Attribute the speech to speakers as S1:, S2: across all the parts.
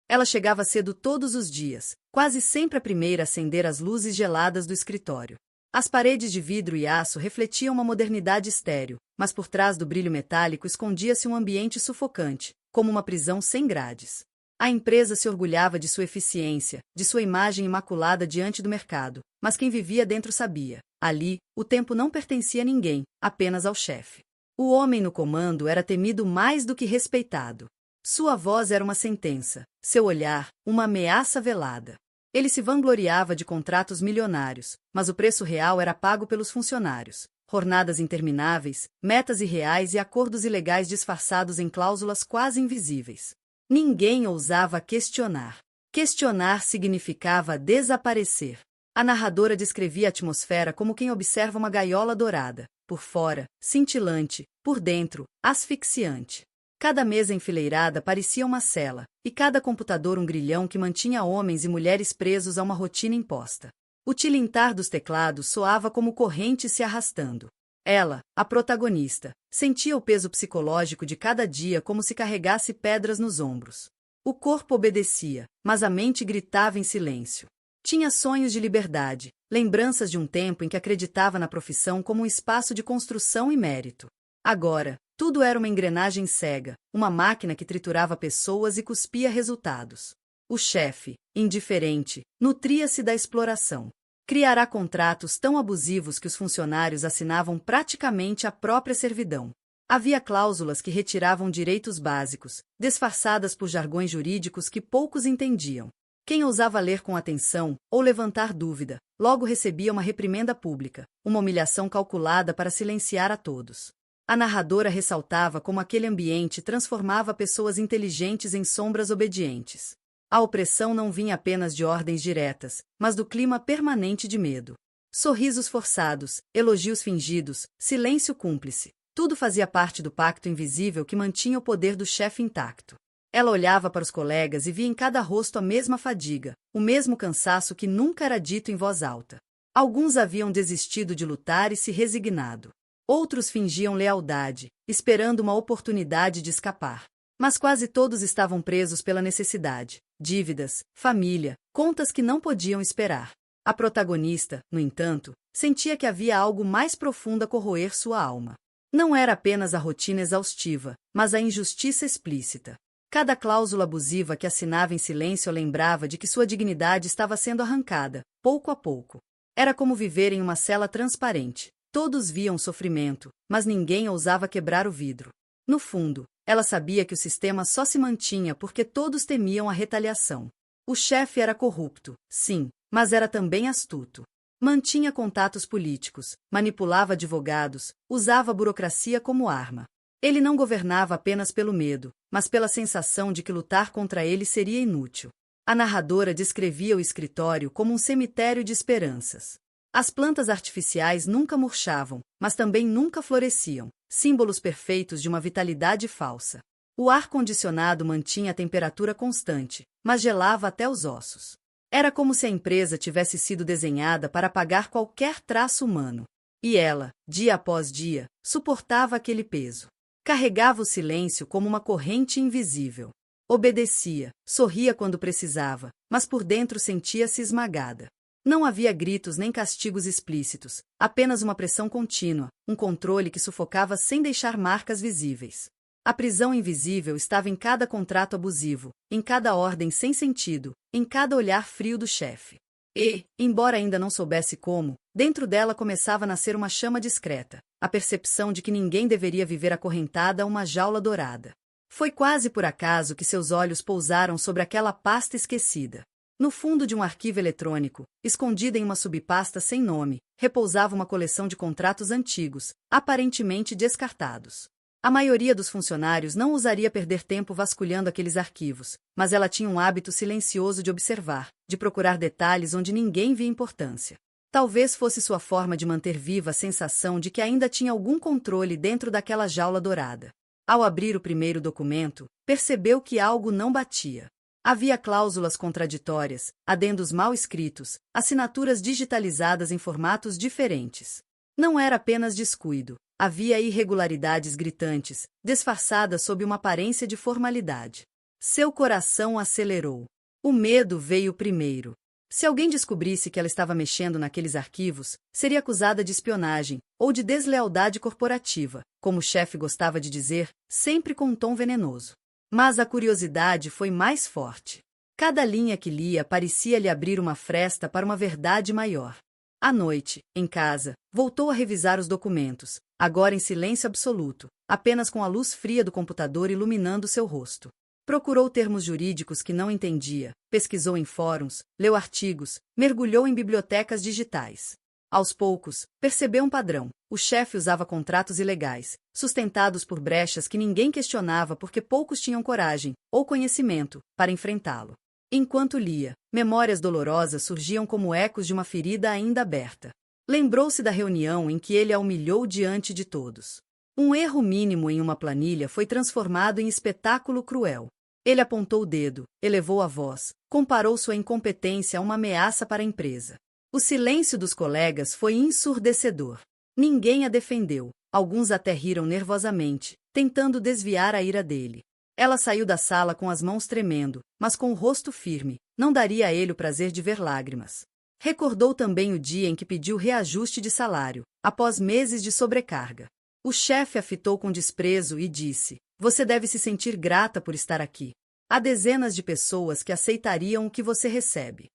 S1: Ela chegava cedo todos os dias, quase sempre a primeira a acender as luzes geladas do escritório. As paredes de vidro e aço refletiam uma modernidade estéril, mas por trás do brilho metálico escondia-se um ambiente sufocante, como uma prisão sem grades. A empresa se orgulhava de sua eficiência, de sua imagem imaculada diante do mercado, mas quem vivia dentro sabia. Ali, o tempo não pertencia a ninguém, apenas ao chefe. O homem no comando era temido mais do que respeitado. Sua voz era uma sentença, seu olhar, uma ameaça velada. Ele se vangloriava de contratos milionários, mas o preço real era pago pelos funcionários. Jornadas intermináveis, metas irreais e acordos ilegais disfarçados em cláusulas quase invisíveis. Ninguém ousava questionar. Questionar significava desaparecer. A narradora descrevia a atmosfera como quem observa uma gaiola dourada, por fora, cintilante, por dentro, asfixiante. Cada mesa enfileirada parecia uma cela, e cada computador um grilhão que mantinha homens e mulheres presos a uma rotina imposta. O tilintar dos teclados soava como correntes se arrastando. Ela, a protagonista, sentia o peso psicológico de cada dia como se carregasse pedras nos ombros. O corpo obedecia, mas a mente gritava em silêncio. Tinha sonhos de liberdade, lembranças de um tempo em que acreditava na profissão como um espaço de construção e mérito. Agora, tudo era uma engrenagem cega, uma máquina que triturava pessoas e cuspia resultados. O chefe, indiferente, nutria-se da exploração. Criará contratos tão abusivos que os funcionários assinavam praticamente a própria servidão. Havia cláusulas que retiravam direitos básicos, disfarçadas por jargões jurídicos que poucos entendiam. Quem ousava ler com atenção, ou levantar dúvida, logo recebia uma reprimenda pública, uma humilhação calculada para silenciar a todos. A narradora ressaltava como aquele ambiente transformava pessoas inteligentes em sombras obedientes. A opressão não vinha apenas de ordens diretas, mas do clima permanente de medo. Sorrisos forçados, elogios fingidos, silêncio cúmplice, tudo fazia parte do pacto invisível que mantinha o poder do chefe intacto. Ela olhava para os colegas e via em cada rosto a mesma fadiga, o mesmo cansaço que nunca era dito em voz alta. Alguns haviam desistido de lutar e se resignado. Outros fingiam lealdade, esperando uma oportunidade de escapar. Mas quase todos estavam presos pela necessidade, dívidas, família, contas que não podiam esperar. A protagonista, no entanto, sentia que havia algo mais profundo a corroer sua alma. Não era apenas a rotina exaustiva, mas a injustiça explícita. Cada cláusula abusiva que assinava em silêncio lembrava de que sua dignidade estava sendo arrancada, pouco a pouco. Era como viver em uma cela transparente. Todos viam sofrimento, mas ninguém ousava quebrar o vidro. No fundo, ela sabia que o sistema só se mantinha porque todos temiam a retaliação. O chefe era corrupto, sim, mas era também astuto. Mantinha contatos políticos, manipulava advogados, usava a burocracia como arma. Ele não governava apenas pelo medo, mas pela sensação de que lutar contra ele seria inútil. A narradora descrevia o escritório como um cemitério de esperanças. As plantas artificiais nunca murchavam, mas também nunca floresciam, símbolos perfeitos de uma vitalidade falsa. O ar-condicionado mantinha a temperatura constante, mas gelava até os ossos. Era como se a empresa tivesse sido desenhada para apagar qualquer traço humano. E ela, dia após dia, suportava aquele peso. Carregava o silêncio como uma corrente invisível. Obedecia, sorria quando precisava, mas por dentro sentia-se esmagada. Não havia gritos nem castigos explícitos, apenas uma pressão contínua, um controle que sufocava sem deixar marcas visíveis. A prisão invisível estava em cada contrato abusivo, em cada ordem sem sentido, em cada olhar frio do chefe. E, embora ainda não soubesse como, dentro dela começava a nascer uma chama discreta, a percepção de que ninguém deveria viver acorrentada a uma jaula dourada. Foi quase por acaso que seus olhos pousaram sobre aquela pasta esquecida. No fundo de um arquivo eletrônico, escondida em uma subpasta sem nome, repousava uma coleção de contratos antigos, aparentemente descartados. A maioria dos funcionários não ousaria perder tempo vasculhando aqueles arquivos, mas ela tinha um hábito silencioso de observar, de procurar detalhes onde ninguém via importância. Talvez fosse sua forma de manter viva a sensação de que ainda tinha algum controle dentro daquela jaula dourada. Ao abrir o primeiro documento, percebeu que algo não batia. Havia cláusulas contraditórias, adendos mal escritos, assinaturas digitalizadas em formatos diferentes. Não era apenas descuido, havia irregularidades gritantes, disfarçadas sob uma aparência de formalidade. Seu coração acelerou. O medo veio primeiro. Se alguém descobrisse que ela estava mexendo naqueles arquivos, seria acusada de espionagem ou de deslealdade corporativa, como o chefe gostava de dizer, sempre com um tom venenoso. Mas a curiosidade foi mais forte. Cada linha que lia parecia lhe abrir uma fresta para uma verdade maior. À noite, em casa, voltou a revisar os documentos, agora em silêncio absoluto, apenas com a luz fria do computador iluminando seu rosto. Procurou termos jurídicos que não entendia, pesquisou em fóruns, leu artigos, mergulhou em bibliotecas digitais. Aos poucos, percebeu um padrão. O chefe usava contratos ilegais, sustentados por brechas que ninguém questionava porque poucos tinham coragem, ou conhecimento, para enfrentá-lo. Enquanto lia, memórias dolorosas surgiam como ecos de uma ferida ainda aberta. Lembrou-se da reunião em que ele a humilhou diante de todos. Um erro mínimo em uma planilha foi transformado em espetáculo cruel. Ele apontou o dedo, elevou a voz, comparou sua incompetência a uma ameaça para a empresa. O silêncio dos colegas foi ensurdecedor. Ninguém a defendeu, alguns até riram nervosamente, tentando desviar a ira dele. Ela saiu da sala com as mãos tremendo, mas com o rosto firme, não daria a ele o prazer de ver lágrimas. Recordou também o dia em que pediu reajuste de salário, após meses de sobrecarga. O chefe a fitou com desprezo e disse: "Você deve se sentir grata por estar aqui. Há dezenas de pessoas que aceitariam o que você recebe."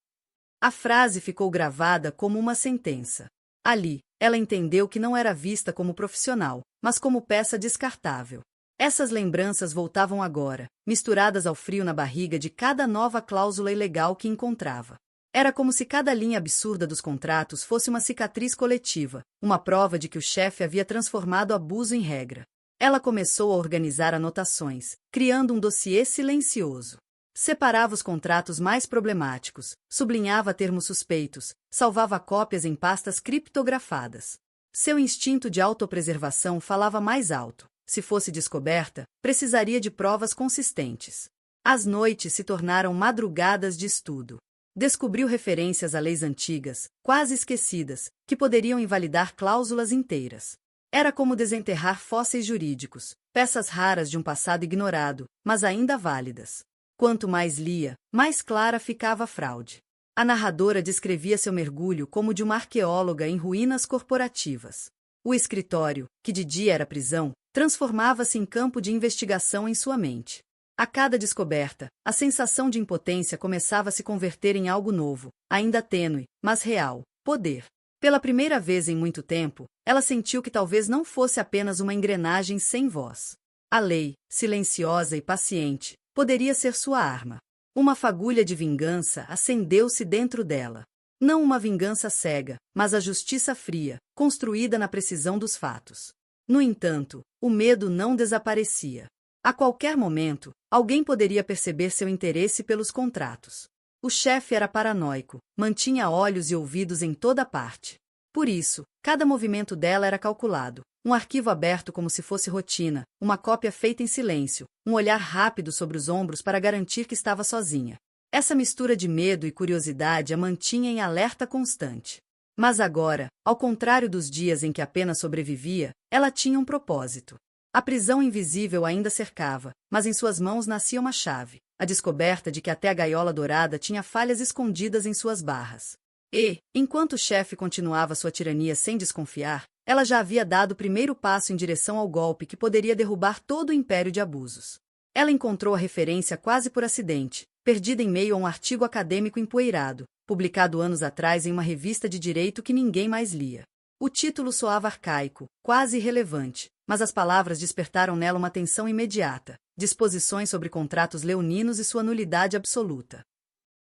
S1: A frase ficou gravada como uma sentença. Ali, ela entendeu que não era vista como profissional, mas como peça descartável. Essas lembranças voltavam agora, misturadas ao frio na barriga de cada nova cláusula ilegal que encontrava. Era como se cada linha absurda dos contratos fosse uma cicatriz coletiva, uma prova de que o chefe havia transformado abuso em regra. Ela começou a organizar anotações, criando um dossiê silencioso. Separava os contratos mais problemáticos, sublinhava termos suspeitos, salvava cópias em pastas criptografadas. Seu instinto de autopreservação falava mais alto. Se fosse descoberta, precisaria de provas consistentes. As noites se tornaram madrugadas de estudo. Descobriu referências a leis antigas, quase esquecidas, que poderiam invalidar cláusulas inteiras. Era como desenterrar fósseis jurídicos, peças raras de um passado ignorado, mas ainda válidas. Quanto mais lia, mais clara ficava a fraude. A narradora descrevia seu mergulho como de uma arqueóloga em ruínas corporativas. O escritório, que de dia era prisão, transformava-se em campo de investigação em sua mente. A cada descoberta, a sensação de impotência começava a se converter em algo novo, ainda tênue, mas real: poder. Pela primeira vez em muito tempo, ela sentiu que talvez não fosse apenas uma engrenagem sem voz. A lei, silenciosa e paciente, poderia ser sua arma. Uma fagulha de vingança acendeu-se dentro dela. Não uma vingança cega, mas a justiça fria, construída na precisão dos fatos. No entanto, o medo não desaparecia. A qualquer momento, alguém poderia perceber seu interesse pelos contratos. O chefe era paranoico, mantinha olhos e ouvidos em toda parte. Por isso, cada movimento dela era calculado. Um arquivo aberto como se fosse rotina, uma cópia feita em silêncio, um olhar rápido sobre os ombros para garantir que estava sozinha. Essa mistura de medo e curiosidade a mantinha em alerta constante. Mas agora, ao contrário dos dias em que apenas sobrevivia, ela tinha um propósito. A prisão invisível ainda cercava, mas em suas mãos nascia uma chave, a descoberta de que até a gaiola dourada tinha falhas escondidas em suas barras. E, enquanto o chefe continuava sua tirania sem desconfiar, ela já havia dado o primeiro passo em direção ao golpe que poderia derrubar todo o império de abusos. Ela encontrou a referência quase por acidente, perdida em meio a um artigo acadêmico empoeirado, publicado anos atrás em uma revista de direito que ninguém mais lia. O título soava arcaico, quase irrelevante, mas as palavras despertaram nela uma tensão imediata: disposições sobre contratos leoninos e sua nulidade absoluta.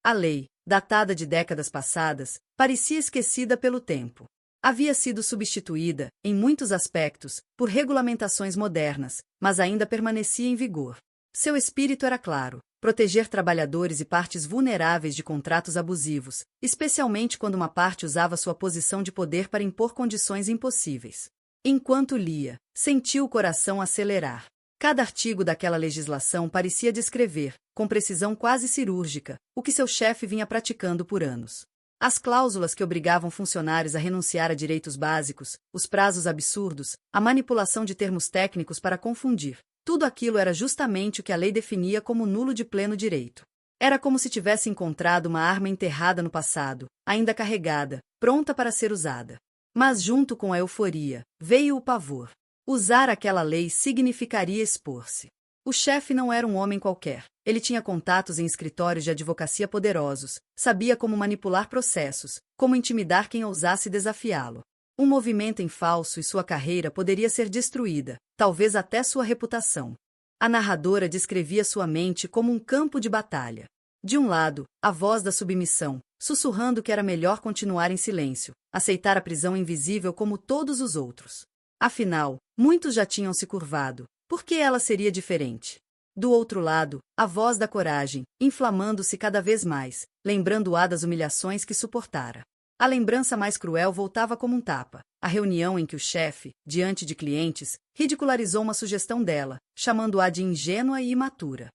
S1: A lei, datada de décadas passadas, parecia esquecida pelo tempo. Havia sido substituída, em muitos aspectos, por regulamentações modernas, mas ainda permanecia em vigor. Seu espírito era claro: proteger trabalhadores e partes vulneráveis de contratos abusivos, especialmente quando uma parte usava sua posição de poder para impor condições impossíveis. Enquanto lia, sentiu o coração acelerar. Cada artigo daquela legislação parecia descrever, com precisão quase cirúrgica, o que seu chefe vinha praticando por anos. As cláusulas que obrigavam funcionários a renunciar a direitos básicos, os prazos absurdos, a manipulação de termos técnicos para confundir. Tudo aquilo era justamente o que a lei definia como nulo de pleno direito. Era como se tivesse encontrado uma arma enterrada no passado, ainda carregada, pronta para ser usada. Mas junto com a euforia, veio o pavor. Usar aquela lei significaria expor-se. O chefe não era um homem qualquer. Ele tinha contatos em escritórios de advocacia poderosos, sabia como manipular processos, como intimidar quem ousasse desafiá-lo. Um movimento em falso e sua carreira poderia ser destruída, talvez até sua reputação. A narradora descrevia sua mente como um campo de batalha. De um lado, a voz da submissão, sussurrando que era melhor continuar em silêncio, aceitar a prisão invisível como todos os outros. Afinal, muitos já tinham se curvado. Por que ela seria diferente? Do outro lado, a voz da coragem, inflamando-se cada vez mais, lembrando-a das humilhações que suportara. A lembrança mais cruel voltava como um tapa. A reunião em que o chefe, diante de clientes, ridicularizou uma sugestão dela, chamando-a de ingênua e imatura.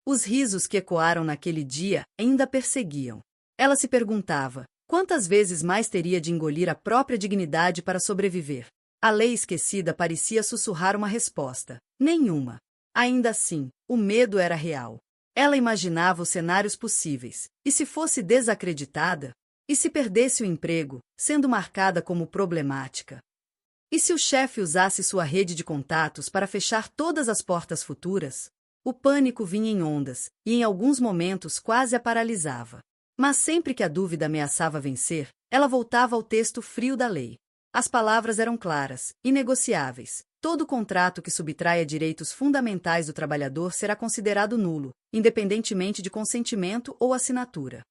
S1: Os risos que ecoaram naquele dia ainda perseguiam. Ela se perguntava, quantas vezes mais teria de engolir a própria dignidade para sobreviver? A lei esquecida parecia sussurrar uma resposta. Nenhuma. Ainda assim, o medo era real. Ela imaginava os cenários possíveis. E se fosse desacreditada? E se perdesse o emprego, sendo marcada como problemática? E se o chefe usasse sua rede de contatos para fechar todas as portas futuras? O pânico vinha em ondas, e em alguns momentos quase a paralisava. Mas sempre que a dúvida ameaçava vencer, ela voltava ao texto frio da lei. As palavras eram claras, inegociáveis. Todo contrato que subtraia direitos fundamentais do trabalhador será considerado nulo, independentemente de consentimento ou assinatura.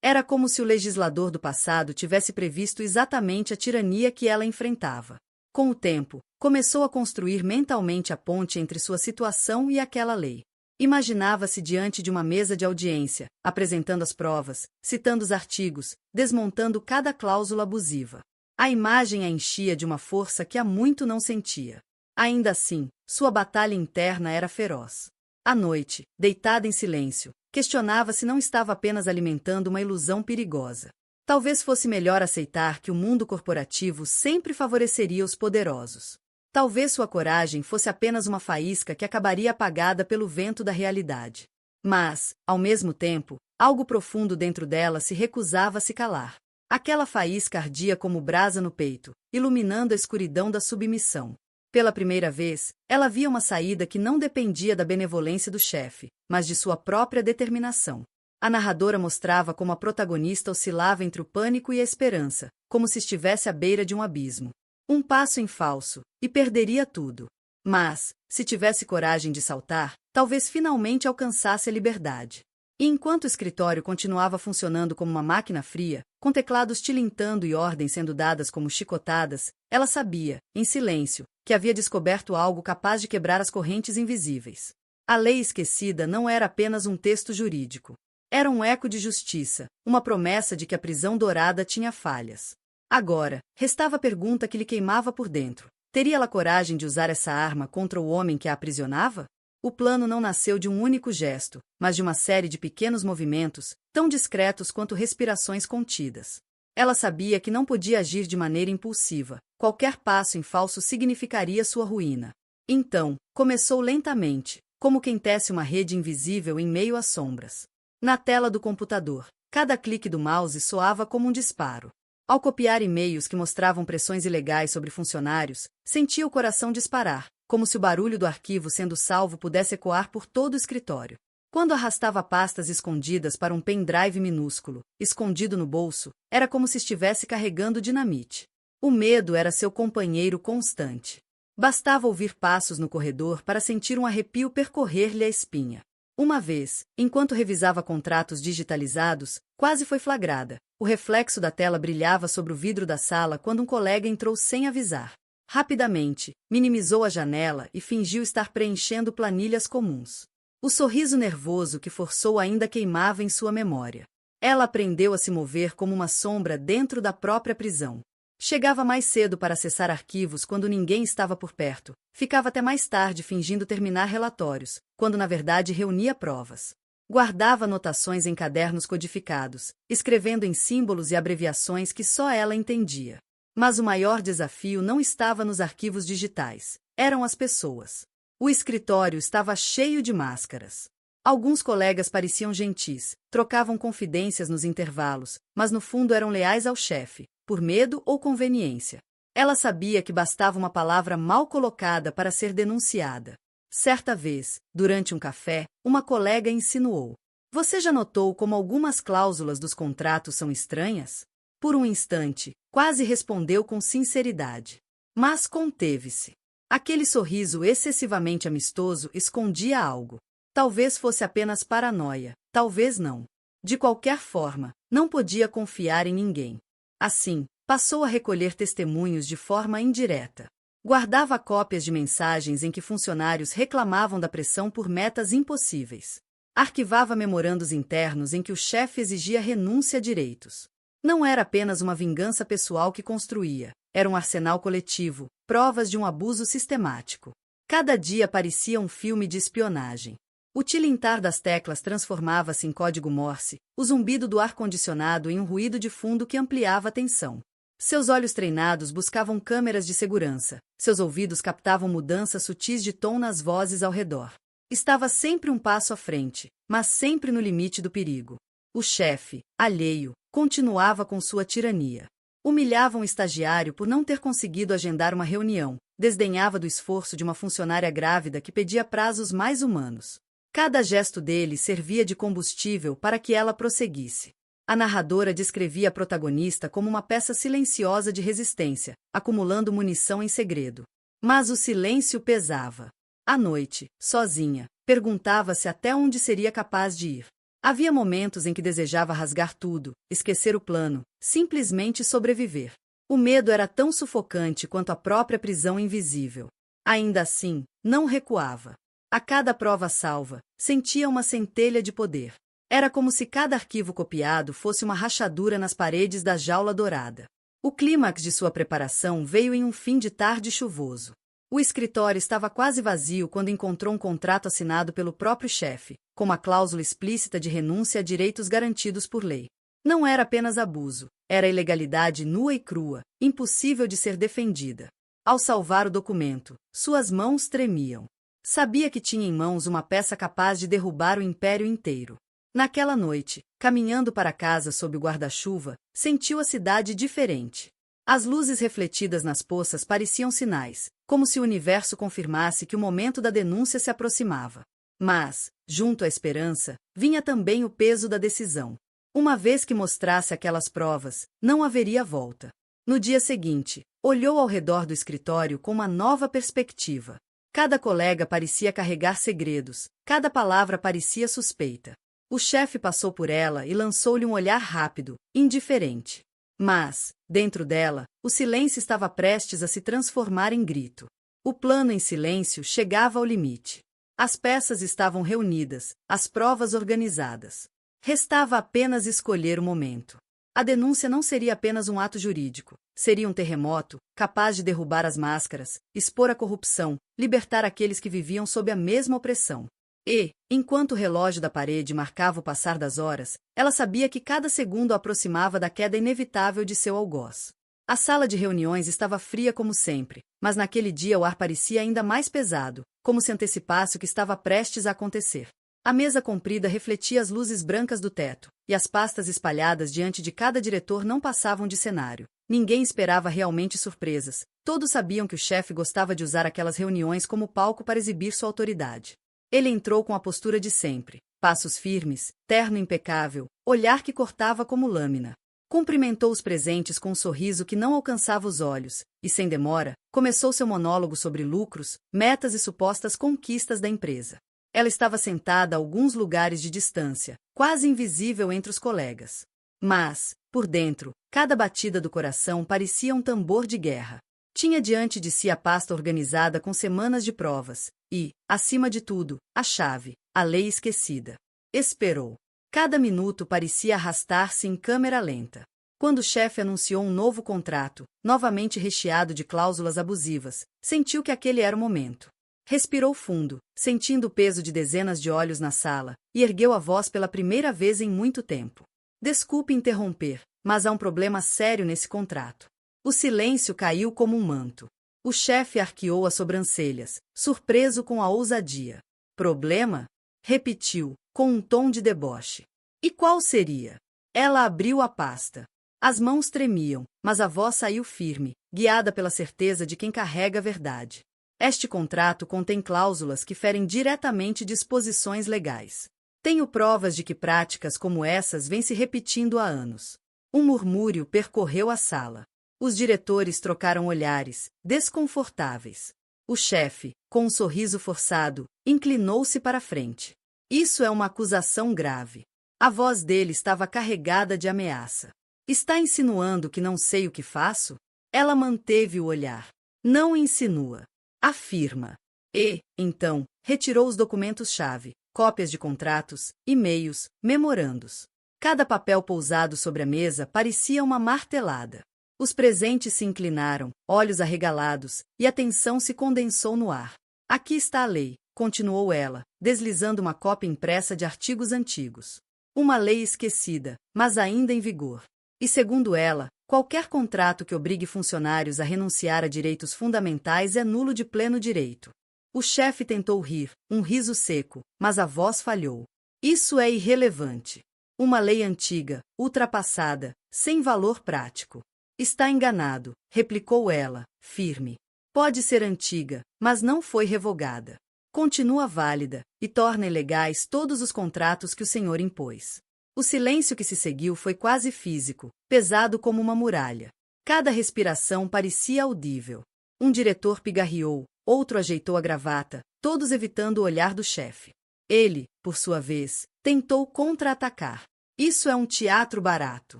S1: Era como se o legislador do passado tivesse previsto exatamente a tirania que ela enfrentava. Com o tempo, começou a construir mentalmente a ponte entre sua situação e aquela lei. Imaginava-se diante de uma mesa de audiência, apresentando as provas, citando os artigos, desmontando cada cláusula abusiva. A imagem a enchia de uma força que há muito não sentia. Ainda assim, sua batalha interna era feroz. À noite, deitada em silêncio, questionava se não estava apenas alimentando uma ilusão perigosa. Talvez fosse melhor aceitar que o mundo corporativo sempre favoreceria os poderosos. Talvez sua coragem fosse apenas uma faísca que acabaria apagada pelo vento da realidade. Mas, ao mesmo tempo, algo profundo dentro dela se recusava a se calar. Aquela faísca ardia como brasa no peito, iluminando a escuridão da submissão. Pela primeira vez, ela via uma saída que não dependia da benevolência do chefe, mas de sua própria determinação. A narradora mostrava como a protagonista oscilava entre o pânico e a esperança, como se estivesse à beira de um abismo. Um passo em falso, e perderia tudo. Mas, se tivesse coragem de saltar, talvez finalmente alcançasse a liberdade. E enquanto o escritório continuava funcionando como uma máquina fria, com teclados tilintando e ordens sendo dadas como chicotadas, ela sabia, em silêncio, que havia descoberto algo capaz de quebrar as correntes invisíveis. A lei esquecida não era apenas um texto jurídico. Era um eco de justiça, uma promessa de que a prisão dourada tinha falhas. Agora, restava a pergunta que lhe queimava por dentro. Teria ela coragem de usar essa arma contra o homem que a aprisionava? O plano não nasceu de um único gesto, mas de uma série de pequenos movimentos, tão discretos quanto respirações contidas. Ela sabia que não podia agir de maneira impulsiva. Qualquer passo em falso significaria sua ruína. Então, começou lentamente, como quem tece uma rede invisível em meio às sombras. Na tela do computador, cada clique do mouse soava como um disparo. Ao copiar e-mails que mostravam pressões ilegais sobre funcionários, sentia o coração disparar, como se o barulho do arquivo sendo salvo pudesse ecoar por todo o escritório. Quando arrastava pastas escondidas para um pendrive minúsculo, escondido no bolso, era como se estivesse carregando dinamite. O medo era seu companheiro constante. Bastava ouvir passos no corredor para sentir um arrepio percorrer-lhe a espinha. Uma vez, enquanto revisava contratos digitalizados, quase foi flagrada. O reflexo da tela brilhava sobre o vidro da sala quando um colega entrou sem avisar. Rapidamente, minimizou a janela e fingiu estar preenchendo planilhas comuns. O sorriso nervoso que forçou ainda queimava em sua memória. Ela aprendeu a se mover como uma sombra dentro da própria prisão. Chegava mais cedo para acessar arquivos quando ninguém estava por perto. Ficava até mais tarde fingindo terminar relatórios, quando na verdade reunia provas. Guardava anotações em cadernos codificados, escrevendo em símbolos e abreviações que só ela entendia. Mas o maior desafio não estava nos arquivos digitais. Eram as pessoas. O escritório estava cheio de máscaras. Alguns colegas pareciam gentis, trocavam confidências nos intervalos, mas no fundo eram leais ao chefe, por medo ou conveniência. Ela sabia que bastava uma palavra mal colocada para ser denunciada. Certa vez, durante um café, uma colega insinuou: "Você já notou como algumas cláusulas dos contratos são estranhas?" Por um instante, quase respondeu com sinceridade. Mas conteve-se. Aquele sorriso excessivamente amistoso escondia algo. Talvez fosse apenas paranoia, talvez não. De qualquer forma, não podia confiar em ninguém. Assim, passou a recolher testemunhos de forma indireta. Guardava cópias de mensagens em que funcionários reclamavam da pressão por metas impossíveis. Arquivava memorandos internos em que o chefe exigia renúncia a direitos. Não era apenas uma vingança pessoal que construía, era um arsenal coletivo, provas de um abuso sistemático. Cada dia parecia um filme de espionagem. O tilintar das teclas transformava-se em código Morse, o zumbido do ar-condicionado em um ruído de fundo que ampliava a tensão. Seus olhos treinados buscavam câmeras de segurança, seus ouvidos captavam mudanças sutis de tom nas vozes ao redor. Estava sempre um passo à frente, mas sempre no limite do perigo. O chefe, alheio, continuava com sua tirania. Humilhava um estagiário por não ter conseguido agendar uma reunião, desdenhava do esforço de uma funcionária grávida que pedia prazos mais humanos. Cada gesto dele servia de combustível para que ela prosseguisse. A narradora descrevia a protagonista como uma peça silenciosa de resistência, acumulando munição em segredo. Mas o silêncio pesava. À noite, sozinha, perguntava-se até onde seria capaz de ir. Havia momentos em que desejava rasgar tudo, esquecer o plano, simplesmente sobreviver. O medo era tão sufocante quanto a própria prisão invisível. Ainda assim, não recuava. A cada prova salva, sentia uma centelha de poder. Era como se cada arquivo copiado fosse uma rachadura nas paredes da jaula dourada. O clímax de sua preparação veio em um fim de tarde chuvoso. O escritório estava quase vazio quando encontrou um contrato assinado pelo próprio chefe, com uma cláusula explícita de renúncia a direitos garantidos por lei. Não era apenas abuso, era ilegalidade nua e crua, impossível de ser defendida. Ao salvar o documento, suas mãos tremiam. Sabia que tinha em mãos uma peça capaz de derrubar o império inteiro. Naquela noite, caminhando para casa sob o guarda-chuva, sentiu a cidade diferente. As luzes refletidas nas poças pareciam sinais, como se o universo confirmasse que o momento da denúncia se aproximava. Mas, junto à esperança, vinha também o peso da decisão. Uma vez que mostrasse aquelas provas, não haveria volta. No dia seguinte, olhou ao redor do escritório com uma nova perspectiva. Cada colega parecia carregar segredos, cada palavra parecia suspeita. O chefe passou por ela e lançou-lhe um olhar rápido, indiferente. Mas, dentro dela, o silêncio estava prestes a se transformar em grito. O plano em silêncio chegava ao limite. As peças estavam reunidas, as provas organizadas. Restava apenas escolher o momento. A denúncia não seria apenas um ato jurídico, seria um terremoto, capaz de derrubar as máscaras, expor a corrupção, libertar aqueles que viviam sob a mesma opressão. E, enquanto o relógio da parede marcava o passar das horas, ela sabia que cada segundo a aproximava da queda inevitável de seu algoz. A sala de reuniões estava fria como sempre, mas naquele dia o ar parecia ainda mais pesado, como se antecipasse o que estava prestes a acontecer. A mesa comprida refletia as luzes brancas do teto, e as pastas espalhadas diante de cada diretor não passavam de cenário. Ninguém esperava realmente surpresas. Todos sabiam que o chefe gostava de usar aquelas reuniões como palco para exibir sua autoridade. Ele entrou com a postura de sempre, passos firmes, terno impecável, olhar que cortava como lâmina. Cumprimentou os presentes com um sorriso que não alcançava os olhos, e sem demora, começou seu monólogo sobre lucros, metas e supostas conquistas da empresa. Ela estava sentada a alguns lugares de distância, quase invisível entre os colegas. Mas, por dentro, cada batida do coração parecia um tambor de guerra. Tinha diante de si a pasta organizada com semanas de provas, e, acima de tudo, a chave, a lei esquecida. Esperou. Cada minuto parecia arrastar-se em câmera lenta. Quando o chefe anunciou um novo contrato, novamente recheado de cláusulas abusivas, sentiu que aquele era o momento. Respirou fundo, sentindo o peso de dezenas de olhos na sala, e ergueu a voz pela primeira vez em muito tempo. Desculpe interromper, mas há um problema sério nesse contrato. O silêncio caiu como um manto. O chefe arqueou as sobrancelhas, surpreso com a ousadia. Problema? Repetiu, com um tom de deboche. E qual seria? Ela abriu a pasta. As mãos tremiam, mas a voz saiu firme, guiada pela certeza de quem carrega a verdade. Este contrato contém cláusulas que ferem diretamente disposições legais. Tenho provas de que práticas como essas vêm se repetindo há anos. Um murmúrio percorreu a sala. Os diretores trocaram olhares, desconfortáveis. O chefe, com um sorriso forçado, inclinou-se para a frente. Isso é uma acusação grave. A voz dele estava carregada de ameaça. Está insinuando que não sei o que faço? Ela manteve o olhar. Não insinua. Afirma. E, então, retirou os documentos-chave, cópias de contratos, e-mails, memorandos. Cada papel pousado sobre a mesa parecia uma martelada. Os presentes se inclinaram, olhos arregalados, e a tensão se condensou no ar. Aqui está a lei, continuou ela, deslizando uma cópia impressa de artigos antigos. Uma lei esquecida, mas ainda em vigor. E segundo ela, qualquer contrato que obrigue funcionários a renunciar a direitos fundamentais é nulo de pleno direito. O chefe tentou rir, um riso seco, mas a voz falhou. Isso é irrelevante. Uma lei antiga, ultrapassada, sem valor prático. Está enganado, replicou ela, firme. Pode ser antiga, mas não foi revogada. Continua válida, e torna ilegais todos os contratos que o senhor impôs. O silêncio que se seguiu foi quase físico, pesado como uma muralha. Cada respiração parecia audível. Um diretor pigarreou, outro ajeitou a gravata, todos evitando o olhar do chefe. Ele, por sua vez, tentou contra-atacar. Isso é um teatro barato.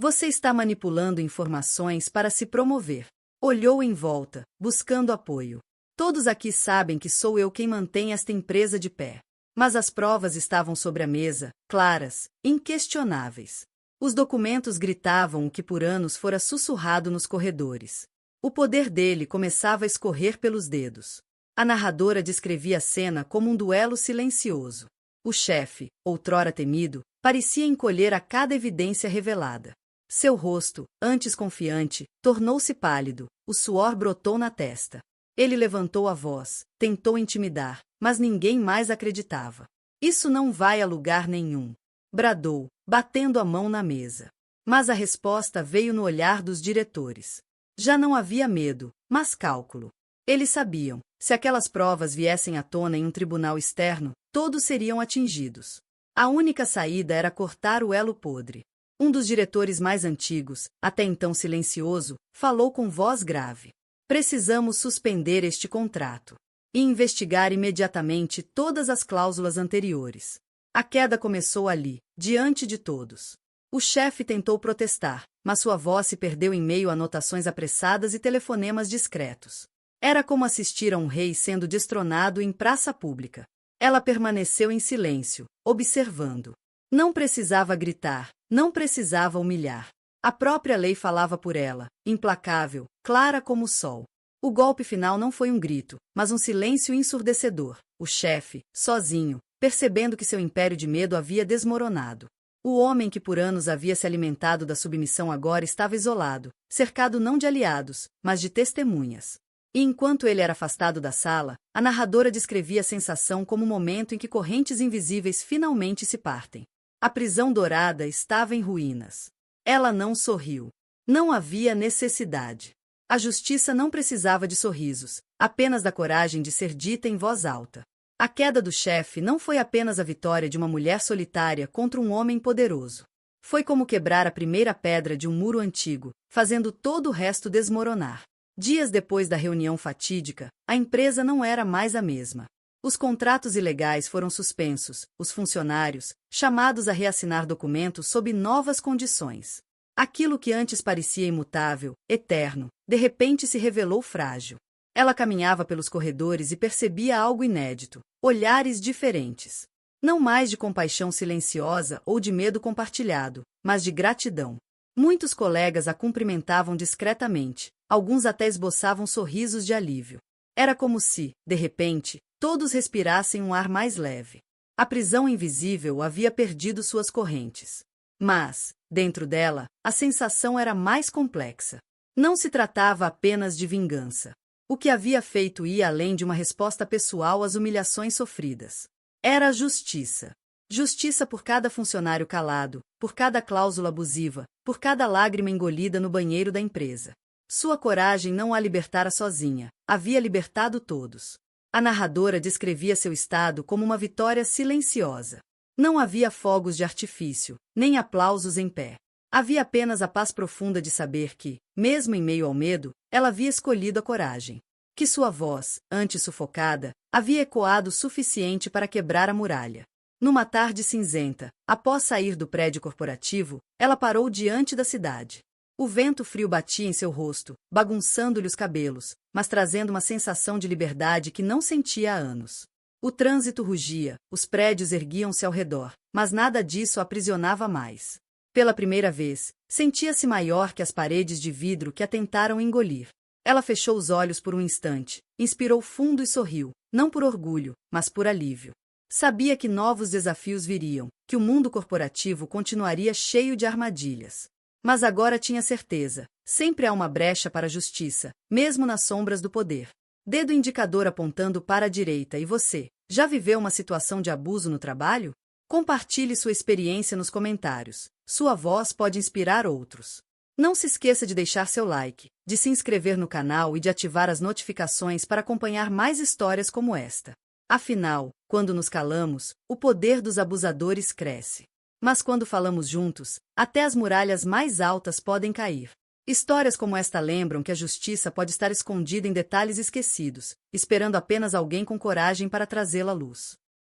S1: Você está manipulando informações para se promover. Olhou em volta, buscando apoio. Todos aqui sabem que sou eu quem mantém esta empresa de pé. Mas as provas estavam sobre a mesa, claras, inquestionáveis. Os documentos gritavam o que por anos fora sussurrado nos corredores. O poder dele começava a escorrer pelos dedos. A narradora descrevia a cena como um duelo silencioso. O chefe, outrora temido, parecia encolher a cada evidência revelada. Seu rosto, antes confiante, tornou-se pálido, o suor brotou na testa. Ele levantou a voz, tentou intimidar, mas ninguém mais acreditava. Isso não vai a lugar nenhum. Bradou, batendo a mão na mesa. Mas a resposta veio no olhar dos diretores. Já não havia medo, mas cálculo. Eles sabiam, se aquelas provas viessem à tona em um tribunal externo, todos seriam atingidos. A única saída era cortar o elo podre. Um dos diretores mais antigos, até então silencioso, falou com voz grave. Precisamos suspender este contrato e investigar imediatamente todas as cláusulas anteriores. A queda começou ali, diante de todos. O chefe tentou protestar, mas sua voz se perdeu em meio a anotações apressadas e telefonemas discretos. Era como assistir a um rei sendo destronado em praça pública. Ela permaneceu em silêncio, observando. Não precisava gritar, não precisava humilhar. A própria lei falava por ela, implacável, clara como o sol. O golpe final não foi um grito, mas um silêncio ensurdecedor. O chefe, sozinho, percebendo que seu império de medo havia desmoronado. O homem que por anos havia se alimentado da submissão agora estava isolado, cercado não de aliados, mas de testemunhas. E enquanto ele era afastado da sala, a narradora descrevia a sensação como o momento em que correntes invisíveis finalmente se partem. A prisão dourada estava em ruínas. Ela não sorriu. Não havia necessidade. A justiça não precisava de sorrisos, apenas da coragem de ser dita em voz alta. A queda do chefe não foi apenas a vitória de uma mulher solitária contra um homem poderoso. Foi como quebrar a primeira pedra de um muro antigo, fazendo todo o resto desmoronar. Dias depois da reunião fatídica, a empresa não era mais a mesma. Os contratos ilegais foram suspensos, os funcionários, chamados a reassinar documentos sob novas condições. Aquilo que antes parecia imutável, eterno, de repente se revelou frágil. Ela caminhava pelos corredores e percebia algo inédito, olhares diferentes. Não mais de compaixão silenciosa ou de medo compartilhado, mas de gratidão. Muitos colegas a cumprimentavam discretamente, alguns até esboçavam sorrisos de alívio. Era como se, de repente, todos respirassem um ar mais leve. A prisão invisível havia perdido suas correntes. Mas, dentro dela, a sensação era mais complexa. Não se tratava apenas de vingança. O que havia feito ia além de uma resposta pessoal às humilhações sofridas. Era a justiça. Justiça por cada funcionário calado, por cada cláusula abusiva, por cada lágrima engolida no banheiro da empresa. Sua coragem não a libertara sozinha, havia libertado todos. A narradora descrevia seu estado como uma vitória silenciosa. Não havia fogos de artifício, nem aplausos em pé. Havia apenas a paz profunda de saber que, mesmo em meio ao medo, ela havia escolhido a coragem. Que sua voz, antes sufocada, havia ecoado o suficiente para quebrar a muralha. Numa tarde cinzenta, após sair do prédio corporativo, ela parou diante da cidade. O vento frio batia em seu rosto, bagunçando-lhe os cabelos, mas trazendo uma sensação de liberdade que não sentia há anos. O trânsito rugia, os prédios erguiam-se ao redor, mas nada disso a aprisionava mais. Pela primeira vez, sentia-se maior que as paredes de vidro que a tentaram engolir. Ela fechou os olhos por um instante, inspirou fundo e sorriu, não por orgulho, mas por alívio. Sabia que novos desafios viriam, que o mundo corporativo continuaria cheio de armadilhas. Mas agora tinha certeza, sempre há uma brecha para a justiça, mesmo nas sombras do poder. Dedo indicador apontando para a direita. E você, já viveu uma situação de abuso no trabalho? Compartilhe sua experiência nos comentários. Sua voz pode inspirar outros. Não se esqueça de deixar seu like, de se inscrever no canal e de ativar as notificações para acompanhar mais histórias como esta. Afinal, quando nos calamos, o poder dos abusadores cresce. Mas quando falamos juntos, até as muralhas mais altas podem cair. Histórias como esta lembram que a justiça pode estar escondida em detalhes esquecidos, esperando apenas alguém com coragem para trazê-la à luz.